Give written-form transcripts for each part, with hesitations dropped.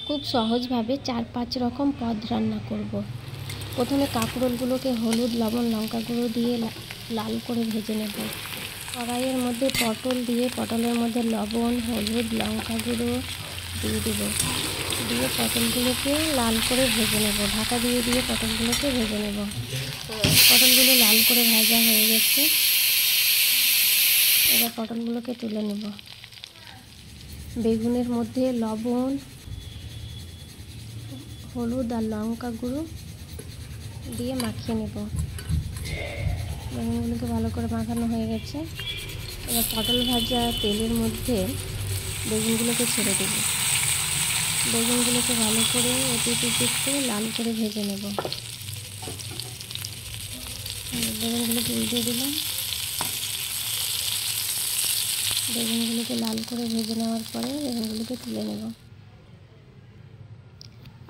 খুব সহজভাবে 4-5 রকম পদ রান্না করব। প্রথমে কাঁকরোলগুলোকে হলুদ, লবণ, লঙ্কা গুঁড়ো দিয়ে লাল করে ভেজে নেব। কড়াইয়ের মধ্যে পটল দিয়ে পটলের মধ্যে লবণ, হলুদ, লঙ্কা গুঁড়ো দিয়ে দেব। দিয়ে পটলগুলোকে লাল করে ভেজে নেব। ঢাকা দিয়ে দিয়ে পটলগুলোকে ভেজে নেব। পটলগুলো লাল করে ভাজা হয়ে গেছে। এবার পটলগুলোকে তুলে নেব। বেগুনের মধ্যে লবণ, হলুদ আর লঙ্কা গুঁড়ো দিয়ে মাখিয়ে নেব। বেগুনগুলোকে ভালো করে মাখানো হয়ে গেছে। এবার পটল ভাজা তেলের মধ্যে বেগুনগুলোকে ছেড়ে দেব। বেগুনগুলোকে ভালো করে এপিট করে লাল করে ভেজে নেব। বেগুনগুলোকে উল্টে দিলাম। বেগুনগুলোকে লাল করে ভেজে নেওয়ার পরে বেগুনগুলোকে তুলে নেব।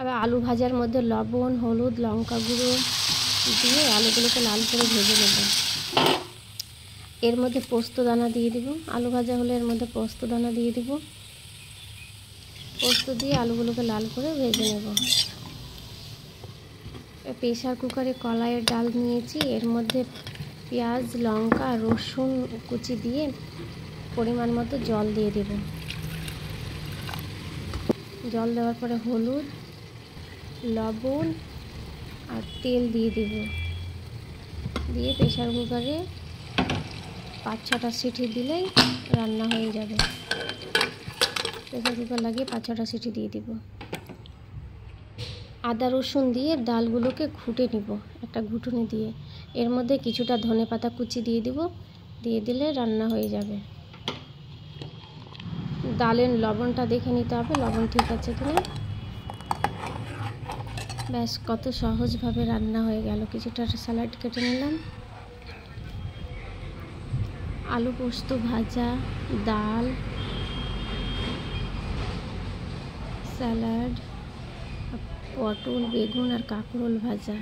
আবার আলু ভাজার মধ্যে লবণ, হলুদ, লঙ্কা গুঁড়ো দিয়ে আলুগুলোকে লাল করে ভেজে নেব। এর মধ্যে পোস্ত দানা দিয়ে দিব। আলু ভাজা হলে এর মধ্যে পোস্ত দানা দিয়ে দিব। পোস্ত দিয়ে আলুগুলোকে লাল করে ভেজে নেব। প্রেসার কুকারে কলাইয়ের ডাল নিয়েছি। এর মধ্যে পেঁয়াজ, লঙ্কা, রসুন কুচি দিয়ে পরিমাণ মতো জল দিয়ে দেব। জল দেওয়ার পরে হলুদ, লবণ আর তেল দিয়ে দেব। দিয়ে প্রেসার কুকারে 5-6টা সিটি দিলেই রান্না হয়ে যাবে। প্রেসার কুকার লাগিয়ে 5-6টা সিটি দিয়ে দিব। আদা রসুন দিয়ে ডালগুলোকে ঘুটে নিব একটা ঘুটুনি দিয়ে। এর মধ্যে কিছুটা ধনেপাতা কুচি দিয়ে দিব। দিয়ে দিলে রান্না হয়ে যাবে। ডালের লবণটা দেখে নিতে হবে, লবণ ঠিক আছে কিনা। ব্যাস, কত সহজভাবে রান্না হয়ে গেল। কিছুটা স্যালাড কেটে নিলাম। আলু পোস্ত ভাজা, ডাল, স্যালাড, পটল, বেগুন আর কাঁকরোল ভাজা।